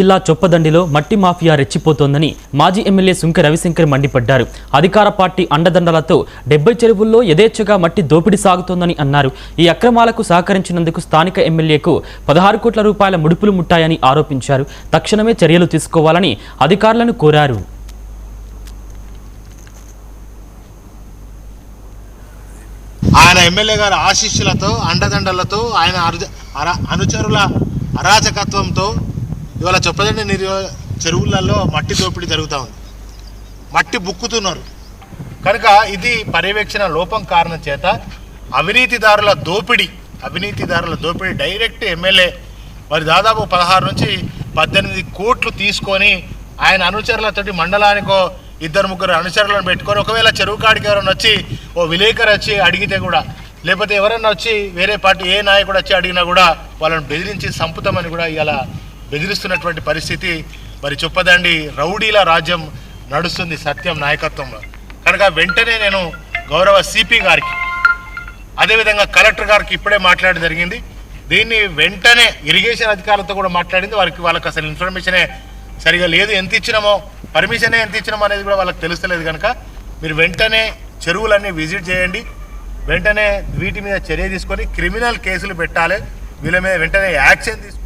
జిల్లా చొప్పదండిలో మట్టి మాఫియా రెచ్చిపోతోందని మాజీ ఎమ్మెల్యే సుంకె రవిశంకర్ మండిపడ్డారు. అధికార పార్టీ అండదండలతో 70 చెరువుల్లో యథేచ్ఛగా మట్టి దోపిడీ సాగుతోందని అన్నారు. ఈ అక్రమాలకు సహకరించినందుకు స్థానిక ఎమ్మెల్యేకు 16 కోట్ల రూపాయల ముడుపులు ముట్టాయని ఆరోపించారు. తక్షణమే చర్యలు తీసుకోవాలని అధికారులను కోరారు. ఆయన ఎమ్మెల్యే గారి ఆశీస్సులతో అండదండలతో ఆయన అనుచరుల అరాచకత్వంతో ఇవాళ చొప్పదండి చెరువులలో మట్టి దోపిడీ జరుగుతూ ఉంది. మట్టి బుక్కుతున్నారు కనుక ఇది పర్యవేక్షణ లోపం కారణం చేత అవినీతిదారుల దోపిడీ డైరెక్ట్ ఎమ్మెల్యే మరి దాదాపు 16 నుంచి 18 కోట్లు తీసుకొని ఆయన అనుచరులతోటి మండలానికో 2-3 అనుచరులను పెట్టుకొని ఒకవేళ చెరువు కాడికి ఎవరైనా వచ్చి ఓ విలేకరు వచ్చి అడిగితే కూడా లేకపోతే ఎవరైనా వచ్చి వేరే పార్టీ ఏ నాయకుడు వచ్చి అడిగినా కూడా వాళ్ళని బెదిరించి సంపుతామని కూడా ఇలా బెదిరిస్తున్నటువంటి పరిస్థితి. మరి చొప్పదండి రౌడీల రాజ్యం నడుస్తుంది సత్యం నాయకత్వంలో. కనుక వెంటనే నేను గౌరవ సిపి గారికి అదేవిధంగా కలెక్టర్ గారికి ఇప్పుడే మాట్లాడడం జరిగింది. దీన్ని వెంటనే ఇరిగేషన్ అధికారులతో కూడా మాట్లాడింది. వాళ్ళకి అసలు ఇన్ఫర్మేషనే సరిగా లేదు, ఎంత ఇచ్చినామో పర్మిషనే ఎంత ఇచ్చినామో అనేది కూడా వాళ్ళకి తెలుస్తలేదు. కనుక మీరు వెంటనే చెరువులన్నీ విజిట్ చేయండి, వెంటనే వీటి మీద చర్య తీసుకొని క్రిమినల్ కేసులు పెట్టాలి, వీళ్ళ మీద వెంటనే యాక్షన్ తీసుకొని